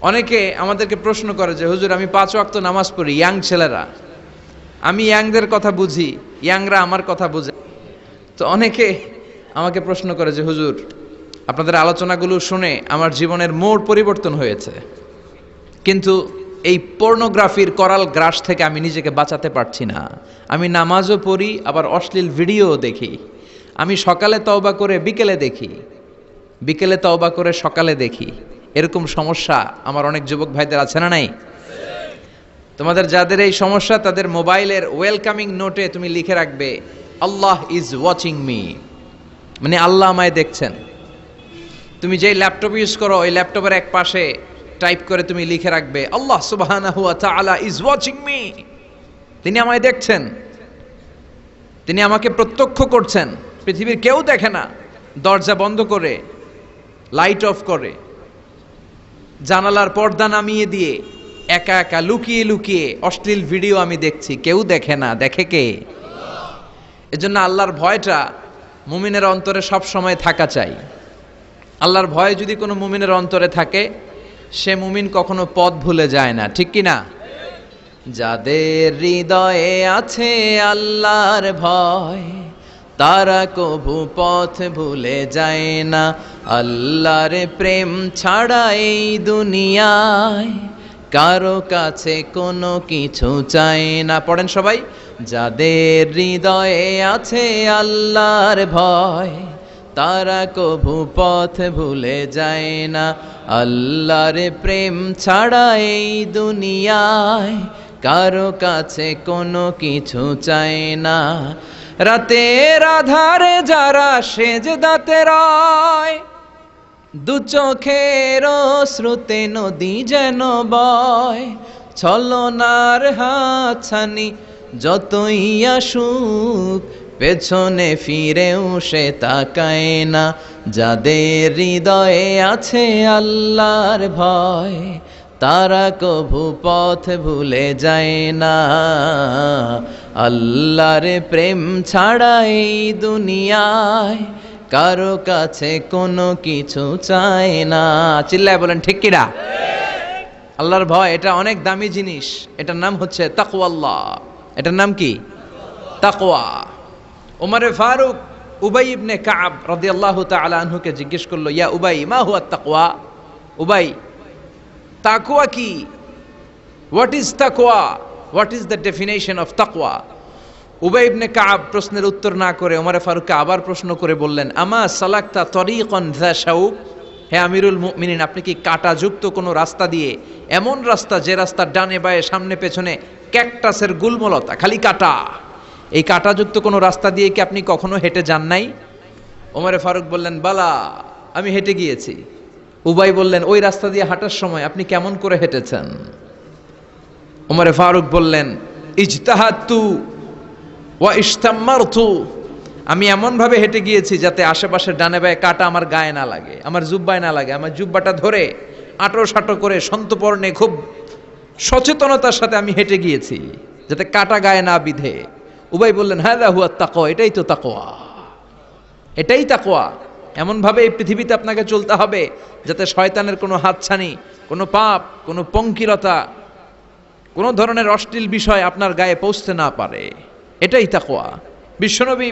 অনেকে আমাদেরকে প্রশ্ন করে যে হুজুর আমি 5 ওয়াক্ত নামাজ পড়ি, ইয়াং ছেলেরা, আমি ইয়াংদের কথা বুঝি, ইয়াংরা আমার কথা বুঝে। তো অনেকে আমাকে প্রশ্ন করে যে হুজুর আপনাদের আলোচনাগুলো শুনে আমার জীবনের মোড় পরিবর্তন হয়েছে, কিন্তু এই পর্নোগ্রাফির করাল গ্রাস থেকে আমি নিজেকে বাঁচাতে পারছি না। আমি নামাজও পড়ি, আবার অশ্লীল ভিডিওও দেখি। আমি সকালে তওবা করে বিকেলে দেখি, বিকেলে তওবা করে সকালে দেখি। এরকম সমস্যা আমার অনেক যুবক ভাইদের আছে না নাই? তোমাদের যাদের এই সমস্যা তাদের মোবাইলের ওয়েলকামিং নোটে তুমি লিখে রাখবে আল্লাহ ইজ ওয়াচিং মি, মানে আল্লাহ আমায় দেখছেন। তুমি যেই ল্যাপটপ ইউজ করো ওই ল্যাপটপের এক পাশে টাইপ করে তুমি লিখে রাখবে আল্লাহ সুবহানাহু ওয়া তাআলা ইজ ওয়াচিং মি, তিনি আমায় দেখছেন, তিনি আমাকে প্রত্যক্ষ করছেন। পৃথিবীর কেউ দেখে না, দরজা বন্ধ করে, লাইট অফ করে, জানালার পর্দা নামিয়ে দিয়ে একা একা লুকিয়ে লুকিয়ে অশ্লীল ভিডিও আমি দেখছি, কেউ দেখে না, দেখে কে? এজন্য আল্লাহর ভয়টা মুমিনের অন্তরে সব সময় থাকা চাই। আল্লাহর ভয় যদি কোনো মুমিনের অন্তরে থাকে, সে মুমিন কখনো পথ ভুলে যায় না, ঠিক কি না? যাদের হৃদয়ে আছে আল্লাহর ভয়, তারা কভু পথ ভুলে যায় না। আল্লাহর প্রেম ছাড়া এই দুনিয়ায় কারো কাছে কোনো কিছু চায় না। পড়েন সবাই, যাদের হৃদয়ে আছে আল্লাহর ভয়, তারা কভু পথ ভুলে যায় না। আল্লাহর প্রেম ছাড়া এই দুনিয়ায় কারো কাছে কোনো কিছু চায় না। রাতের আধারে যারা সেজদাতে রয়, দু চোখের শ্রুতে নদী যেন বয়। ছলনার হাতছানি যতই আসুক, পেছনে ফিরেও সে তাকায় না। যাদের হৃদয়ে আছে আল্লাহর ভয়, তারা কভু পথ ভুলে যায় না। আল্লাহর প্রেম ছাড়া এই দুনিয়ায় কারো কাছে কোনো কিছু চায় না। চিল্লায় বলেন ঠিক কিনা? আল্লাহর ভয় এটা অনেক দামি জিনিস। এটার নাম হচ্ছে তাকওয়াল্লাহ। এটার নাম কি? তাকওয়া। ওমরে ফারুক উবাই ইবনে কাব রাদিয়াল্লাহু তাআলা আনহুকে জিজ্ঞেস করলো, ইয়া উবাই মা হুয়া তাকওয়া? উবাই, তাকওয়া কি? হোয়াট ইজ তাকওয়া? What is the definition of তাকওয়া? উবাই ইবনে কাব প্রশ্নের উত্তর না করে ওমরে ফারুককে আবার প্রশ্ন করে বললেন, আমা সালাকতা তরিকান যা শাউক? হে আমিরুল মুমিনিন, আপনি কি কাঁটাযুক্ত কোনো রাস্তা দিয়ে, এমন রাস্তা যে রাস্তার ডানে বায়ে সামনে পেছনে ক্যাকটাসের গুল্মলতা, খালি কাঁটা, এই কাঁটাযুক্ত কোনো রাস্তা দিয়ে কি আপনি কখনো হেঁটে যান নাই? ওমরে ফারুক বললেন, বালা, আমি হেঁটে গিয়েছি। উবাই বললেন, ওই রাস্তা দিয়ে হাঁটার সময় আপনি কেমন করে হেঁটেছেন? ওমরে ফারুক বললেন, ইজতাহাদতু ওয়া ইশতাম্মারতু, আমি এমনভাবে হেঁটে গিয়েছি যাতে আশেপাশের ডানে বায়ে কাঁটা আমার গায়ে না লাগে, আমার জুব্বায় না লাগে। আমার জুব্বাটা ধরে আঁটো সাঁটো করে সন্তপর্ণে খুব সচেতনতার সাথে আমি হেঁটে গিয়েছি যাতে কাঁটা গায়ে না বিধে। উবাই বললেন, হাযা হুয়া তাকওয়া, এটাই তো তাকওয়া, এটাই তাকওয়া। এমনভাবে এই পৃথিবীতে আপনাকে চলতে হবে যাতে শয়তানের কোনো হাতছানি, কোনো পাপ, কোনো পঙ্কিলতা, কোনো ধরনের অশ্লীল বিষয় আপনার গায়ে পৌঁছতে না পারে। এটাই তাকওয়া। বিশ্বনবী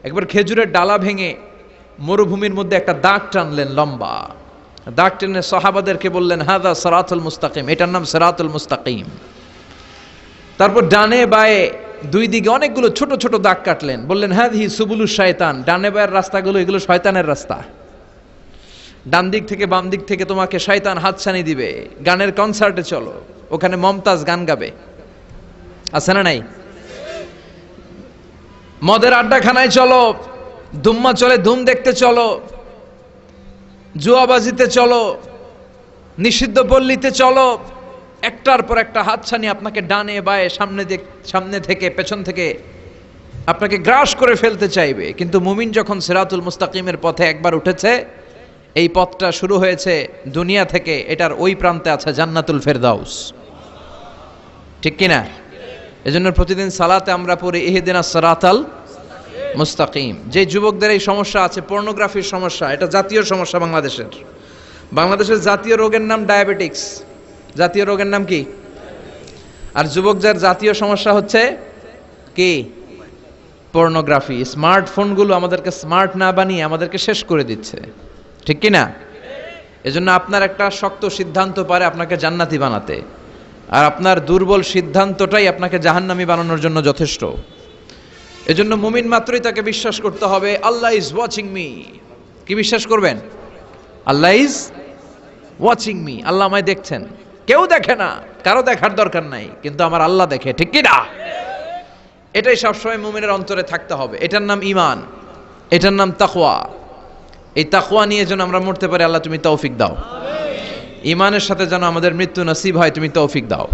একবার খেজুরের ডালা ভেঙে মরুভূমির মধ্যে একটা দাগ টানলেন, লম্বা দাগ টেনে সাহাবাদেরকে বললেন, হাযা সিরাতুল মুস্তাকিম, এটার নাম সিরাতুল মুস্তাকিম। তারপর ডানে বায়ে দুই দিকে অনেকগুলো ছোট ছোট দাগ কাটলেন, বললেন, হাযিহি সুবুলুশ শায়তান, ডানে বায়ের রাস্তাগুলো এগুলো শয়তানের রাস্তা। ডান দিক থেকে বাম দিক থেকে তোমাকে শয়তান হাতছানি দিবে। গানের কনসার্টে চলো, ওখানে মমতাজ গান গাবে, আছে না নাই? মদের আড্ডাখানায় চলো, দুম্মা চলে ধুম দেখতে চলো, জুয়াবাজিতে চলো, নিষিদ্ধ পল্লীতে চলো। একটার পর একটা হাতছানি আপনাকে ডানে বায়ে সামনে থেকে পেছন থেকে আপনাকে গ্রাস করে ফেলতে চাইবে। কিন্তু মুমিন যখন সিরাতুল মুস্তাকিমের পথে একবার উঠেছে, এই পথটা শুরু হয়েছে দুনিয়া থেকে, এটার ওই প্রান্তে আছে জান্নাতুল ফেরদাউস, ঠিক কিনা? এজন্য প্রতিদিন সালাতে আমরা পড়ি ইহদিনাস সিরাতাল মুস্তাকিম। যে যুবকদের এই সমস্যা আছে, পর্নোগ্রাফির সমস্যা, এটা জাতীয় সমস্যা বাংলাদেশের, বাংলাদেশের জাতীয় রোগের নাম ডায়াবেটিক্স। জাতীয় রোগের নাম কি? আর যুবকদের জাতীয় সমস্যা হচ্ছে কি? পর্নোগ্রাফি। স্মার্টফোনগুলো আমাদেরকে স্মার্ট না বানিয়ে আমাদেরকে শেষ করে দিচ্ছে, ঠিক কি না? এজন্য আপনার একটা শক্ত সিদ্ধান্ত পারে আপনাকে জান্নাতি বানাতে, আর আপনার দুর্বল সিদ্ধান্তটাই আপনাকে জাহান্নামী বানানোর জন্য যথেষ্ট। এজন্য মুমিন মাত্রই তাকে বিশ্বাস করতে হবে আল্লাহ ইজ ওয়াচিং মি। কি বিশ্বাস করবেন? আল্লাহ ইজ ওয়াচিং মি, আল্লাহ আমায় দেখছেন। কেউ দেখে না, কারো দেখার দরকার নাই, কিন্তু আমার আল্লাহ দেখে, ঠিক কি না? এটাই সবসময় মুমিনের অন্তরে থাকতে হবে। এটার নাম ঈমান, এটার নাম তাকওয়া। এই তাকওয়া নিয়ে যেন আমরা মরতে পারি, আল্লাহ তুমি তৌফিক দাও। ঈমানের সাথে যেন আমাদের মৃত্যু নসিব হয়, তুমি তৌফিক দাও।